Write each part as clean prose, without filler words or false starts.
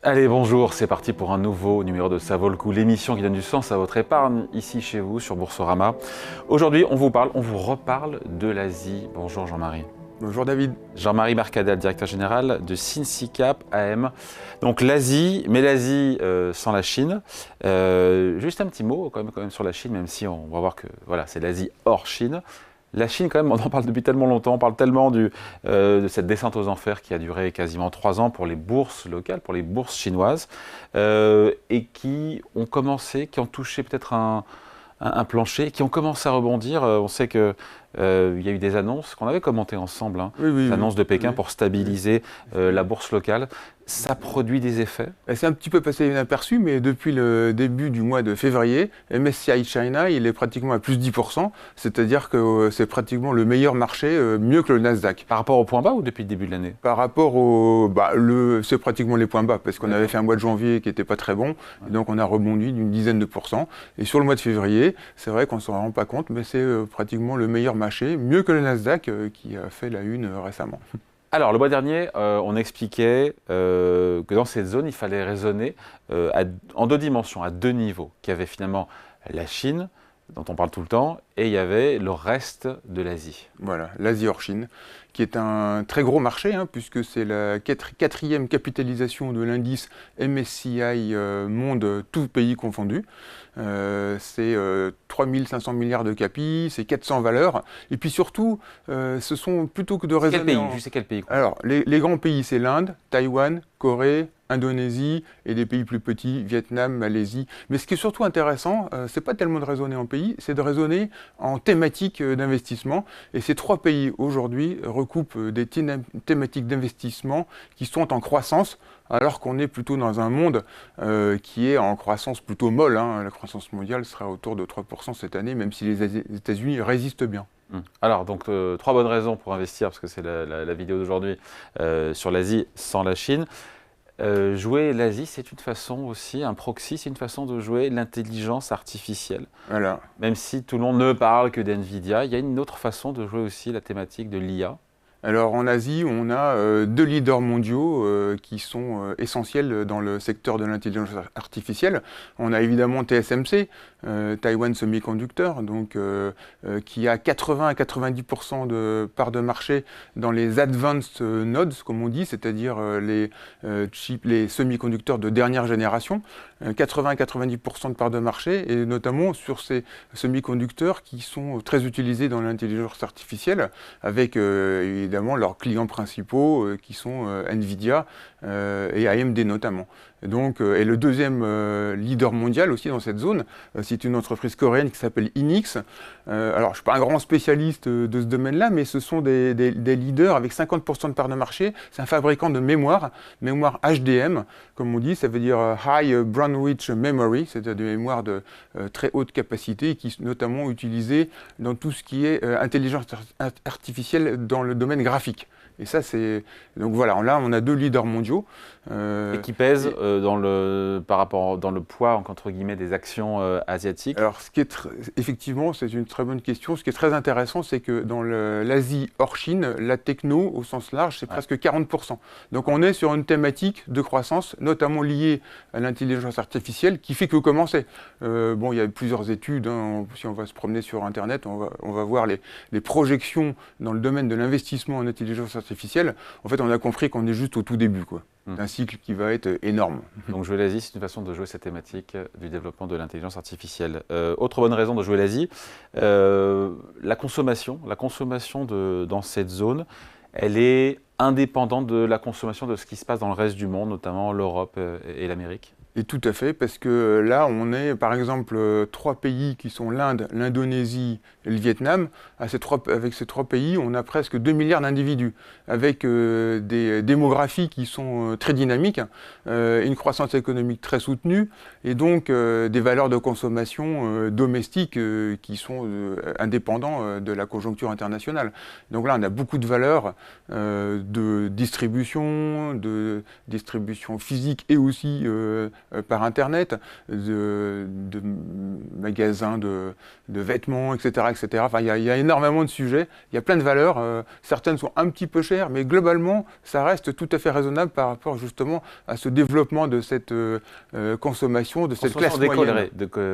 Allez, bonjour, c'est parti pour un nouveau numéro de Ça vaut le coup, l'émission qui donne du sens à votre épargne, ici chez vous, sur Boursorama. Aujourd'hui, on vous reparle de l'Asie. Bonjour Jean-Marie. Bonjour David. Jean-Marie Marcadel, directeur général de SinSicap AM. Donc l'Asie, mais l'Asie sans la Chine. Juste un petit mot quand même sur la Chine, même si on va voir que voilà, c'est l'Asie hors Chine. La Chine, quand même, on en parle depuis tellement longtemps, on parle tellement de cette descente aux enfers qui a duré quasiment 3 ans pour les bourses locales, pour les bourses chinoises, et qui ont commencé, qui ont touché peut-être un plancher, qui ont commencé à rebondir. On sait qu'il y a eu des annonces qu'on avait commentées ensemble, hein, des annonces de Pékin pour stabiliser la bourse locale. Ça produit des effets. C'est un petit peu passé inaperçu, mais depuis le début du mois de février, MSCI China, il est pratiquement à plus 10%, c'est-à-dire que c'est pratiquement le meilleur marché, mieux que le Nasdaq. Par rapport au point bas ou depuis le début de l'année? Par rapport c'est pratiquement les points bas, parce qu'on avait fait un mois de janvier qui n'était pas très bon, et donc on a rebondi d'une dizaine de pourcents. Et sur le mois de février, c'est vrai qu'on ne s'en rend pas compte, mais c'est pratiquement le meilleur marché, mieux que le Nasdaq qui a fait la une récemment. Alors, le mois dernier, on expliquait que dans cette zone, il fallait raisonner en deux dimensions, à deux niveaux, qu'il y avait finalement la Chine, dont on parle tout le temps, et il y avait le reste de l'Asie. Voilà, l'Asie hors Chine, qui est un très gros marché, puisque c'est la quatrième capitalisation de l'indice MSCI Monde, tout pays confondu. C'est 3500 milliards de capis, c'est 400 valeurs. Et puis surtout, ce sont plutôt que de raisonner... Quel pays? Alors, les grands pays, c'est l'Inde, Taïwan, Corée, Indonésie et des pays plus petits, Vietnam, Malaisie. Mais ce qui est surtout intéressant, c'est pas tellement de raisonner en pays, c'est de raisonner en thématiques d'investissement. Et ces trois pays aujourd'hui recoupent des thématiques d'investissement qui sont en croissance, alors qu'on est plutôt dans un monde qui est en croissance plutôt molle. La croissance mondiale sera autour de 3% cette année, même si les États-Unis résistent bien. Alors, donc, trois bonnes raisons pour investir, parce que c'est la vidéo d'aujourd'hui sur l'Asie sans la Chine. Jouer l'Asie, c'est une façon aussi, un proxy, c'est une façon de jouer l'intelligence artificielle. Voilà. Même si tout le monde ne parle que d'NVIDIA, il y a une autre façon de jouer aussi la thématique de l'IA. Alors en Asie, on a deux leaders mondiaux qui sont essentiels dans le secteur de l'intelligence artificielle. On a évidemment TSMC, Taiwan Semiconductor, donc, qui a 80 à 90% de part de marché dans les advanced nodes, comme on dit, c'est-à-dire les semi-conducteurs de dernière génération. 80 à 90% de part de marché, et notamment sur ces semi-conducteurs qui sont très utilisés dans l'intelligence artificielle, avec évidemment leurs clients principaux qui sont Nvidia et AMD notamment. Et le deuxième leader mondial aussi dans cette zone, c'est une entreprise coréenne qui s'appelle Hynix. Alors je ne suis pas un grand spécialiste de ce domaine-là, mais ce sont des leaders avec 50% de part de marché. C'est un fabricant de mémoire HDM, comme on dit, ça veut dire High Bandwidth Memory, c'est-à-dire des mémoires de très haute capacité, qui sont notamment utilisées dans tout ce qui est intelligence artificielle dans le domaine graphique. Et ça, c'est... Donc voilà, là, on a deux leaders mondiaux. Et qui pèsent dans le poids, entre guillemets, des actions asiatiques. Alors, effectivement, c'est une très bonne question. Ce qui est très intéressant, c'est que dans l'Asie hors Chine, la techno, au sens large, c'est presque 40%. Donc on est sur une thématique de croissance, notamment liée à l'intelligence artificielle, qui fait que commencer. Il y a plusieurs études. Si on va se promener sur Internet, on va voir les projections dans le domaine de l'investissement en intelligence artificielle. En fait, on a compris qu'on est juste au tout début, quoi, d'un cycle qui va être énorme. Donc jouer l'Asie, c'est une façon de jouer cette thématique du développement de l'intelligence artificielle. Autre bonne raison de jouer l'Asie, la consommation. La consommation dans cette zone, elle est indépendante de la consommation de ce qui se passe dans le reste du monde, notamment l'Europe et l'Amérique. Et tout à fait, parce que là, on est par exemple trois pays qui sont l'Inde, l'Indonésie et le Vietnam. Avec ces trois pays, on a presque 2 milliards d'individus, avec des démographies qui sont très dynamiques, une croissance économique très soutenue, et donc des valeurs de consommation domestiques qui sont indépendants de la conjoncture internationale. Donc là, on a beaucoup de valeurs de distribution physique et aussi par Internet, de magasins de vêtements, etc., etc. Enfin, il y a énormément de sujets, il y a plein de valeurs. Certaines sont un petit peu chères, mais globalement, ça reste tout à fait raisonnable par rapport justement à ce développement de cette consommation, de cette classe moyenne.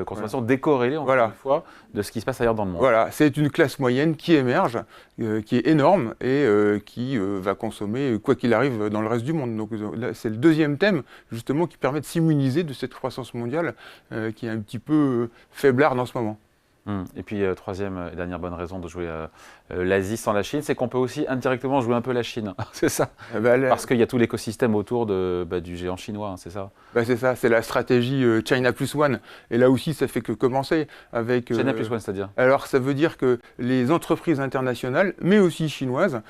Consommation décorrélée, encore une fois, de ce qui se passe ailleurs dans le monde. Voilà, c'est une classe moyenne qui émerge, qui est énorme et qui va consommer quoi qu'il arrive dans le reste du monde. Donc c'est le deuxième thème justement qui permet de s'immuniser de cette croissance mondiale qui est un petit peu faiblarde en ce moment. Et puis, troisième et dernière bonne raison de jouer l'Asie sans la Chine, c'est qu'on peut aussi indirectement jouer un peu la Chine. C'est ça. Parce qu'il y a tout l'écosystème autour du géant chinois, hein, c'est ça. C'est ça, c'est la stratégie China Plus One. Et là aussi, ça fait que commencer avec... China Plus One, c'est-à-dire? Alors, ça veut dire que les entreprises internationales, mais aussi chinoises,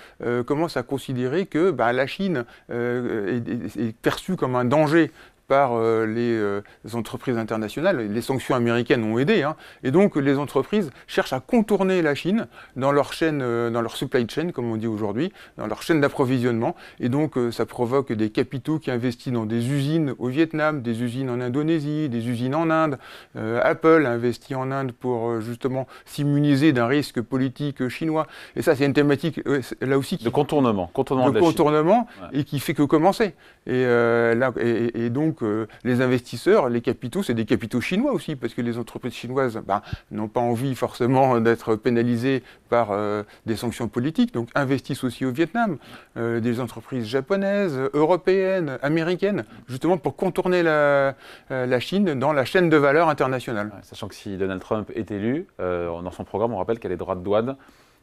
commencent à considérer que la Chine est perçue comme un danger par les entreprises internationales. Les sanctions américaines ont aidé, hein, et donc les entreprises cherchent à contourner la Chine dans leur chaîne, dans leur supply chain, comme on dit aujourd'hui, dans leur chaîne d'approvisionnement, et donc ça provoque des capitaux qui investissent dans des usines au Vietnam, des usines en Indonésie, des usines en Inde. Apple investit en Inde pour justement s'immuniser d'un risque politique chinois, et ça c'est une thématique là aussi de contournement, de contournement, et qui fait que commencer. Et donc les investisseurs, les capitaux, c'est des capitaux chinois aussi, parce que les entreprises chinoises n'ont pas envie forcément d'être pénalisées par des sanctions politiques, donc investissent aussi au Vietnam, des entreprises japonaises, européennes, américaines, justement pour contourner la Chine dans la chaîne de valeur internationale. Ouais, sachant que si Donald Trump est élu, dans son programme, on rappelle qu'il y a des droits de douane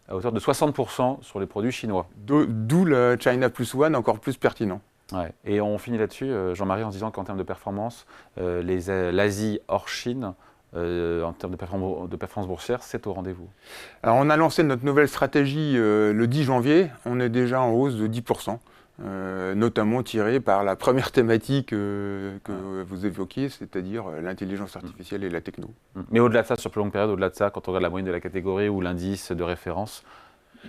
à hauteur de 60% sur les produits chinois. D'où le China Plus One encore plus pertinent. Ouais. Et on finit là-dessus, Jean-Marie, en se disant qu'en termes de performance, l'Asie hors Chine, en termes de performance boursière, c'est au rendez-vous. Alors on a lancé notre nouvelle stratégie le 10 janvier, on est déjà en hausse de 10%. Notamment tiré par la première thématique que vous évoquiez, c'est-à-dire l'intelligence artificielle et la techno. Mais au-delà de ça, sur plus longue période, au-delà de ça, quand on regarde la moyenne de la catégorie ou l'indice de référence,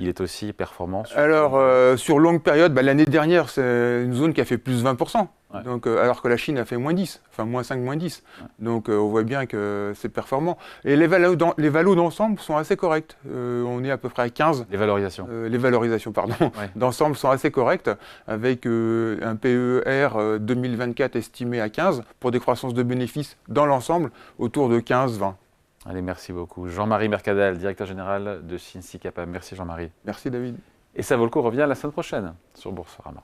il est aussi performant. Alors, sur longue période, l'année dernière, c'est une zone qui a fait plus 20%. Ouais. Donc, alors que la Chine a fait moins 10, enfin moins 5, moins 10. Ouais. Donc, on voit bien que c'est performant. Et les valos d'ensemble sont assez corrects. On est à peu près à 15. Les valorisations. Les valorisations, pardon, ouais. D'ensemble sont assez correctes, avec un PER 2024 estimé à 15, pour des croissances de bénéfices dans l'ensemble autour de 15-20. Allez, merci beaucoup. Jean-Marie Mercadal, directeur général de SinSi Cap AM. Merci Jean-Marie. Merci David. Et ça vaut le coup, revient la semaine prochaine sur Boursorama.